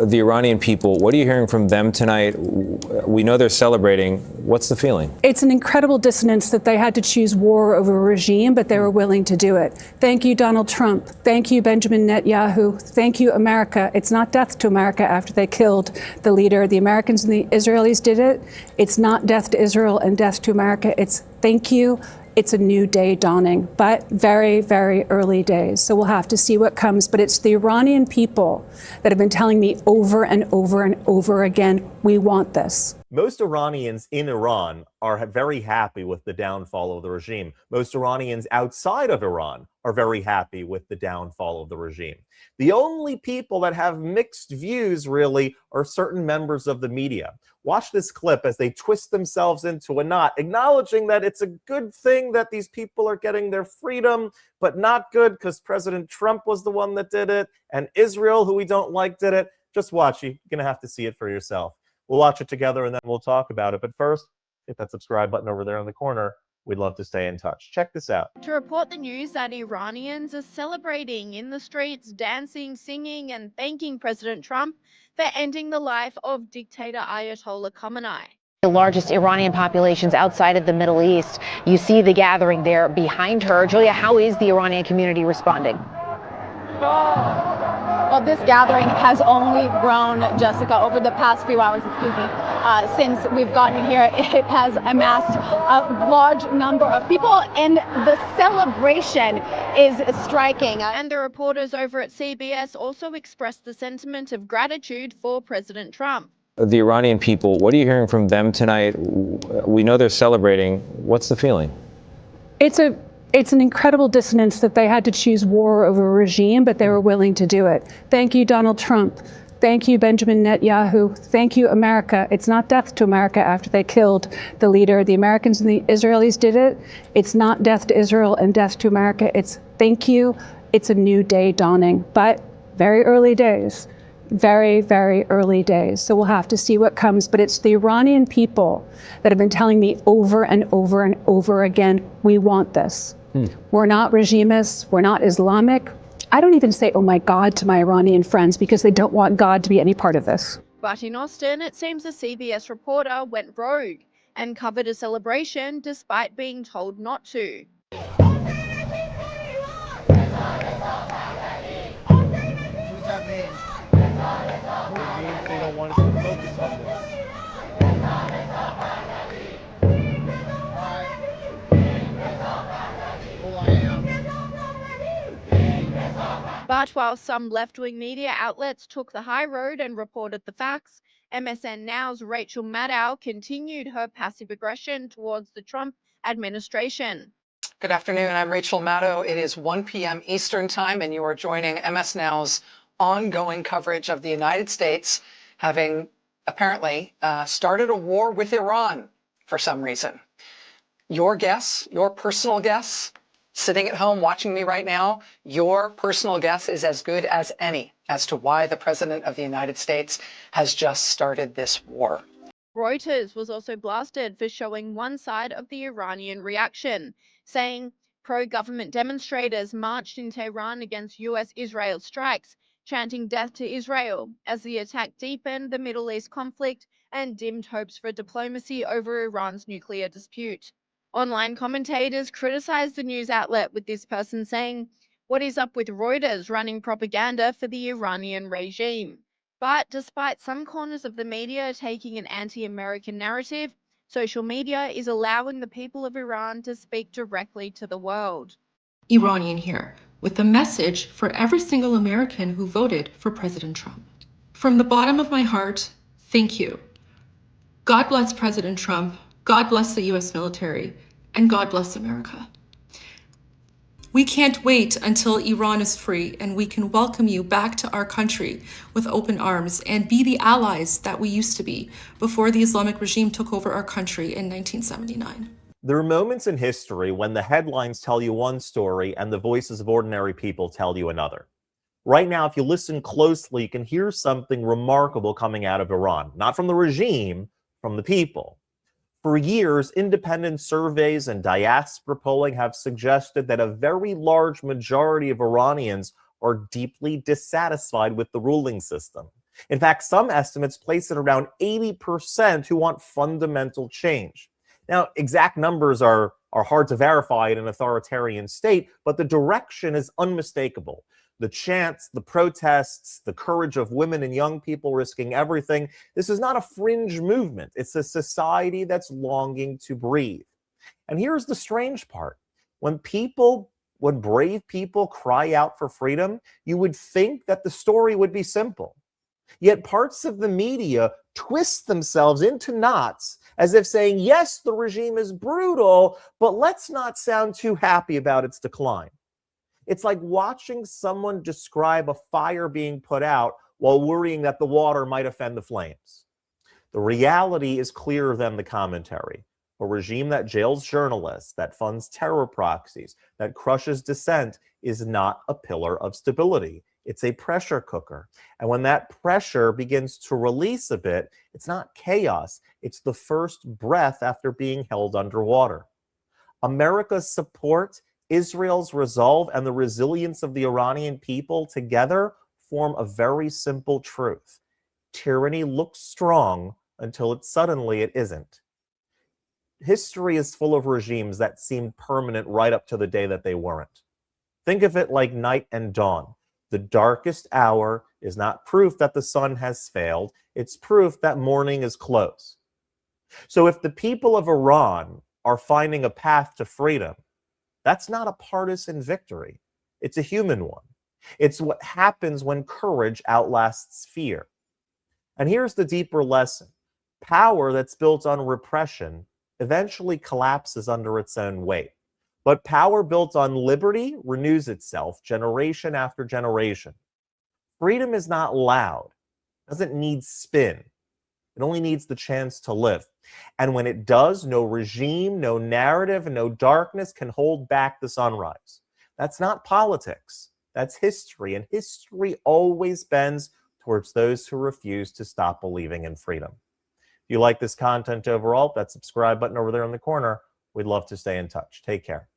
The Iranian people, what are you hearing from them tonight? We know they're celebrating. What's the feeling? It's an incredible dissonance that they had to choose war over a regime, but they were willing to do it. Thank you, Donald Trump. Thank you, Benjamin Netanyahu. Thank you, America. It's not death to America after they killed the leader. The Americans and the Israelis did it. It's not death to Israel and death to America. It's thank you. It's a new day dawning, but very, very early days. So we'll have to see what comes. But it's the Iranian people that have been telling me over and over and over again, we want this. Most Iranians in Iran are very happy with the downfall of the regime. Most Iranians outside of Iran are very happy with the downfall of the regime. The only people that have mixed views, really, are certain members of the media. Watch this clip as they twist themselves into a knot, acknowledging that it's a good thing that these people are getting their freedom, but not good because President Trump was the one that did it, and Israel, who we don't like, did it. Just watch. You're going to have to see it for yourself. We'll watch it together and then we'll talk about it. But first, hit that subscribe button over there in the corner. We'd love to stay in touch. Check this out. To report the news that Iranians are celebrating in the streets, dancing, singing, and thanking President Trump for ending the life of dictator Ayatollah Khamenei. The largest Iranian populations outside of the Middle East. You see the gathering there behind her. Julia, how is the Iranian community responding? Well, this gathering has only grown, Jessica, over the past few hours, since we've gotten here. It has amassed a large number of people, and the celebration is striking. And the reporters over at CBS also expressed the sentiment of gratitude for President Trump. The Iranian people, what are you hearing from them tonight? We know they're celebrating. What's the feeling? It's an incredible dissonance that they had to choose war over a regime, but they were willing to do it. Thank you, Donald Trump. Thank you, Benjamin Netanyahu. Thank you, America. It's not death to America after they killed the leader. The Americans and the Israelis did it. It's not death to Israel and death to America. It's thank you. It's a new day dawning, but very early days. Very, very early days. So we'll have to see what comes. But it's the Iranian people that have been telling me over and over and over again, we want this. We're not regimists. We're not Islamic. I don't even say, oh my God, to my Iranian friends because they don't want God to be any part of this. But in Austin, it seems a CBS reporter went rogue and covered a celebration despite being told not to. What does that mean? It means they don't want us to focus on this. But while some left-wing media outlets took the high road and reported the facts, MSN Now's Rachel Maddow continued her passive aggression towards the Trump administration. Good afternoon. I'm Rachel Maddow. It is 1 p.m. Eastern Time, and you are joining MS Now's ongoing coverage of the United States having apparently started a war with Iran for some reason. Your guess, your personal guess, sitting at home watching me right now, your personal guess is as good as any as to why the President of the United States has just started this war. Reuters was also blasted for showing one side of the Iranian reaction, saying pro-government demonstrators marched in Tehran against US-Israel strikes, chanting death to Israel as the attack deepened the Middle East conflict and dimmed hopes for diplomacy over Iran's nuclear dispute. Online commentators criticized the news outlet, with this person saying, "What is up with Reuters running propaganda for the Iranian regime?" But despite some corners of the media taking an anti-American narrative, social media is allowing the people of Iran to speak directly to the world. Iranian here, with a message for every single American who voted for President Trump. From the bottom of my heart, thank you. God bless President Trump. God bless the US military, and God bless America. We can't wait until Iran is free and we can welcome you back to our country with open arms and be the allies that we used to be before the Islamic regime took over our country in 1979. There are moments in history when the headlines tell you one story and the voices of ordinary people tell you another. Right now, if you listen closely, you can hear something remarkable coming out of Iran, not from the regime, from the people. For years, independent surveys and diaspora polling have suggested that a very large majority of Iranians are deeply dissatisfied with the ruling system. In fact, some estimates place it around 80% who want fundamental change. Now, exact numbers are hard to verify in an authoritarian state, but the direction is unmistakable. The chants, the protests, the courage of women and young people risking everything. This is not a fringe movement. It's a society that's longing to breathe. And here's the strange part. When brave people cry out for freedom, you would think that the story would be simple. Yet parts of the media twist themselves into knots as if saying, yes, the regime is brutal, but let's not sound too happy about its decline. It's like watching someone describe a fire being put out while worrying that the water might offend the flames. The reality is clearer than the commentary. A regime that jails journalists, that funds terror proxies, that crushes dissent is not a pillar of stability. It's a pressure cooker. And when that pressure begins to release a bit, it's not chaos. It's the first breath after being held underwater. America's support, Israel's resolve, and the resilience of the Iranian people together form a very simple truth. Tyranny looks strong until suddenly it isn't. History is full of regimes that seemed permanent right up to the day that they weren't. Think of it like night and dawn. The darkest hour is not proof that the sun has failed. It's proof that morning is close. So if the people of Iran are finding a path to freedom, that's not a partisan victory. It's a human one. It's what happens when courage outlasts fear. And here's the deeper lesson. Power that's built on repression eventually collapses under its own weight. But power built on liberty renews itself generation after generation. Freedom is not loud. It doesn't need spin. It only needs the chance to live. And when it does, no regime, no narrative, and no darkness can hold back the sunrise. That's not politics. That's history. And history always bends towards those who refuse to stop believing in freedom. If you like this content overall, that subscribe button over there in the corner. We'd love to stay in touch. Take care.